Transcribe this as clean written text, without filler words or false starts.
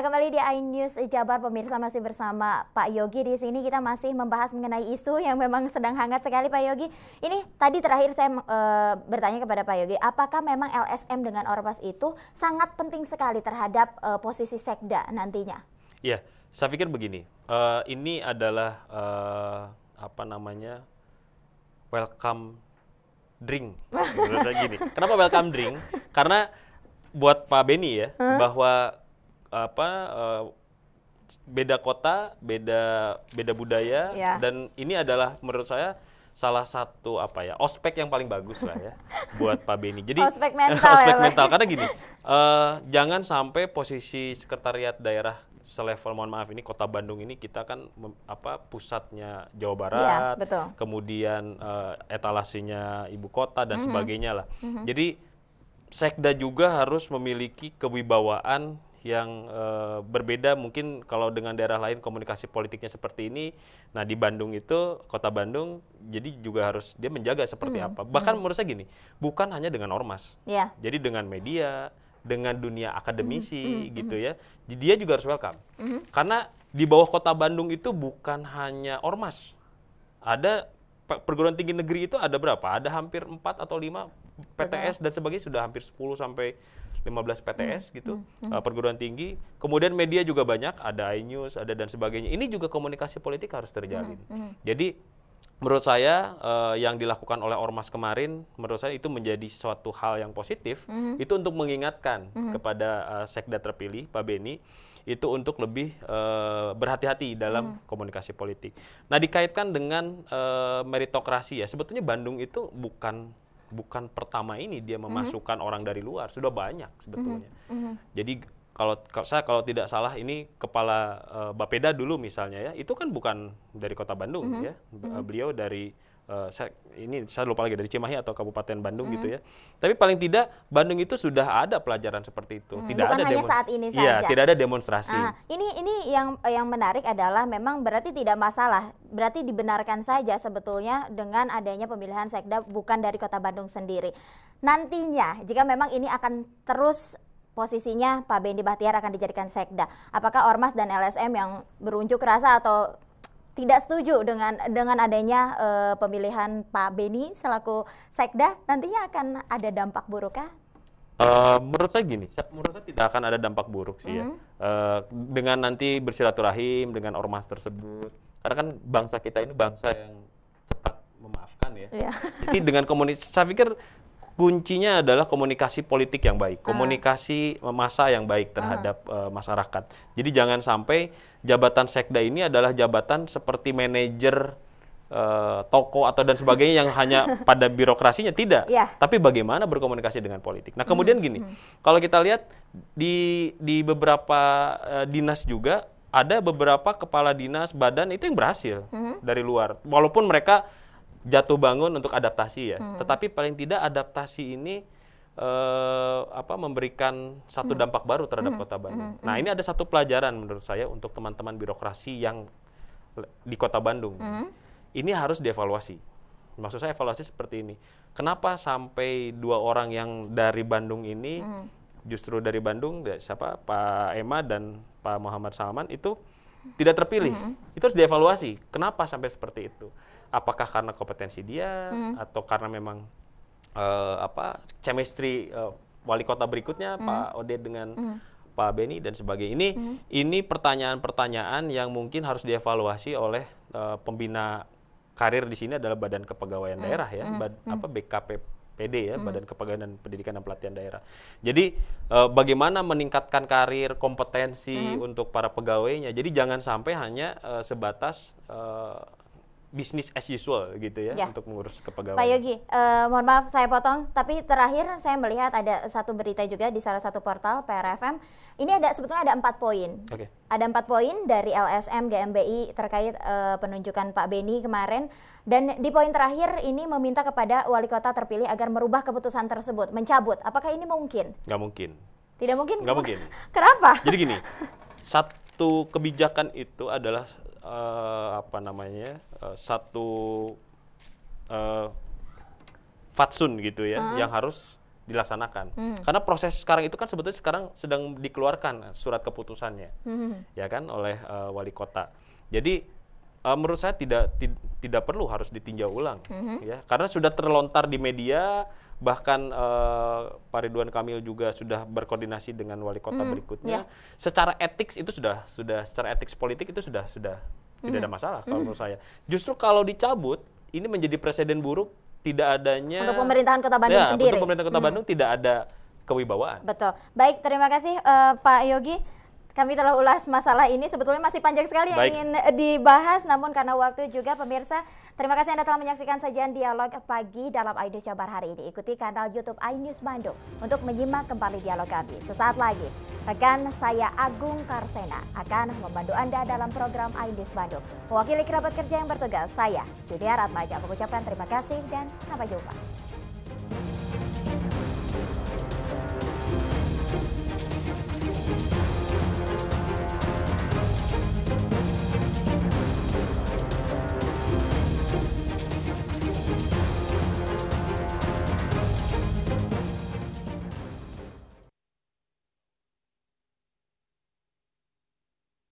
kembali di iNews Jabar, pemirsa, masih bersama Pak Yogi. Di sini kita masih membahas mengenai isu yang memang sedang hangat sekali, Pak Yogi. Ini tadi terakhir saya bertanya kepada Pak Yogi, apakah memang LSM dengan Ormas itu sangat penting sekali terhadap posisi Sekda nantinya? Iya, saya pikir begini. Ini adalah welcome drink. Menurut saya gini. Kenapa welcome drink? Karena buat Pak Beni ya, bahwa beda kota, beda budaya, dan ini adalah menurut saya salah satu ospek yang paling bagus lah ya buat Pak Beni. Jadi ospek mental, ospek mental. Karena gini, jangan sampai posisi sekretariat daerah selevel, mohon maaf, ini Kota Bandung ini kita kan pusatnya Jawa Barat, betul. Kemudian etalasenya ibu kota dan sebagainya lah. Jadi Sekda juga harus memiliki kewibawaan yang berbeda. Mungkin kalau dengan daerah lain komunikasi politiknya seperti ini, nah di Bandung itu, Kota Bandung, jadi juga harus dia menjaga seperti apa. Bahkan menurut saya gini, bukan hanya dengan ormas, jadi dengan media, dengan dunia akademisi gitu ya, dia juga harus welcome. Karena di bawah Kota Bandung itu bukan hanya ormas, ada perguruan tinggi negeri itu ada berapa? Ada hampir 4 atau 5 PTS dan sebagainya, sudah hampir 10 sampai 15 PTS gitu, perguruan tinggi. Kemudian media juga banyak, ada iNews, ada dan sebagainya. Ini juga komunikasi politik harus terjalin. Jadi menurut saya yang dilakukan oleh Ormas kemarin, menurut saya itu menjadi suatu hal yang positif. Itu untuk mengingatkan kepada Sekda terpilih, Pak Beni, itu untuk lebih berhati-hati dalam komunikasi politik. Nah, dikaitkan dengan meritokrasi ya, sebetulnya Bandung itu bukan pertama ini dia memasukkan orang dari luar, sudah banyak sebetulnya. Jadi kalau tidak salah ini kepala Bapeda dulu misalnya ya, itu kan bukan dari Kota Bandung ya, beliau dari saya lupa lagi dari Cimahi atau Kabupaten Bandung gitu ya. Tapi paling tidak Bandung itu sudah ada pelajaran seperti itu. Tidak bukan ada hanya saat ini saja. Iya, tidak ada demonstrasi. Ini yang menarik adalah memang berarti tidak masalah, berarti dibenarkan saja sebetulnya dengan adanya pemilihan Sekda bukan dari Kota Bandung sendiri. Nantinya jika memang ini akan terus posisinya Pak Benny Bahtiar akan dijadikan Sekda, apakah Ormas dan LSM yang berunjuk rasa atau tidak setuju dengan adanya pemilihan Pak Benny selaku Sekda, nantinya akan ada dampak buruk kah? Menurut saya gini, menurut saya tidak akan ada dampak buruk sih ya. Dengan nanti bersilaturahim dengan ormas tersebut, karena kan bangsa kita ini bangsa yang cepat memaafkan ya. Jadi dengan saya pikir kuncinya adalah komunikasi politik yang baik, komunikasi massa yang baik terhadap masyarakat. Jadi jangan sampai jabatan Sekda ini adalah jabatan seperti manajer toko atau dan sebagainya yang hanya pada birokrasinya, tidak. Tapi bagaimana berkomunikasi dengan politik. Nah kemudian gini, kalau kita lihat di beberapa dinas juga ada beberapa kepala dinas badan itu yang berhasil dari luar, walaupun mereka jatuh bangun untuk adaptasi ya, tetapi paling tidak adaptasi ini memberikan satu dampak baru terhadap Kota Bandung. Nah ini ada satu pelajaran menurut saya untuk teman-teman birokrasi yang di Kota Bandung. Ini harus dievaluasi. Maksud saya evaluasi seperti ini. Kenapa sampai 2 orang yang dari Bandung ini, justru dari Bandung, Pak Ema dan Pak Muhammad Salman itu tidak terpilih? Itu harus dievaluasi. Kenapa sampai seperti itu? Apakah karena kompetensi dia atau karena memang chemistry wali kota berikutnya Pak Ode dengan Pak Beni dan sebagainya. Ini pertanyaan-pertanyaan yang mungkin harus dievaluasi oleh pembina karir di sini adalah Badan Kepegawaian Daerah ya, BKPPD ya, Badan Kepegawaian dan Pendidikan dan Pelatihan Daerah. Jadi bagaimana meningkatkan karir, kompetensi untuk para pegawainya. Jadi jangan sampai hanya sebatas bisnis as usual gitu ya, untuk mengurus kepegawaian. Pak Yogi, mohon maaf saya potong, tapi terakhir saya melihat ada satu berita juga di salah satu portal PRFM. Ini sebetulnya ada 4 poin. Ada 4 poin dari LSM GMBI terkait penunjukan Pak Benny kemarin. Dan di poin terakhir ini meminta kepada wali kota terpilih agar merubah keputusan tersebut, mencabut. Apakah ini mungkin? Nggak mungkin. Tidak mungkin? Nggak mungkin. Kenapa? Jadi gini, satu kebijakan itu adalah satu fatsun gitu ya, yang harus dilaksanakan. Karena proses sekarang itu kan sebetulnya sekarang sedang dikeluarkan surat keputusannya, ya kan, oleh wali kota. Jadi menurut saya tidak perlu harus ditinjau ulang, ya, karena sudah terlontar di media. Bahkan Pak Ridwan Kamil juga sudah berkoordinasi dengan wali kota berikutnya. Secara etik itu sudah secara etik politik itu sudah tidak ada masalah kalau menurut saya. Justru kalau dicabut, ini menjadi presiden buruk, tidak adanya untuk pemerintahan Kota Bandung sendiri. Untuk pemerintah Kota Bandung tidak ada kewibawaan. Betul. Baik, terima kasih Pak Yogi. Kami telah ulas masalah ini, sebetulnya masih panjang sekali yang ingin dibahas, namun karena waktu juga pemirsa, terima kasih Anda telah menyaksikan sajian dialog pagi dalam iNews Jabar hari ini. Ikuti kanal YouTube iNews Bandung untuk menyimak kembali dialog kami. Sesaat lagi, rekan saya Agung Karsena akan membantu Anda dalam program iNews Bandung. Mewakili kerabat kerja yang bertugas, saya Julia Ratmaja mengucapkan terima kasih dan sampai jumpa.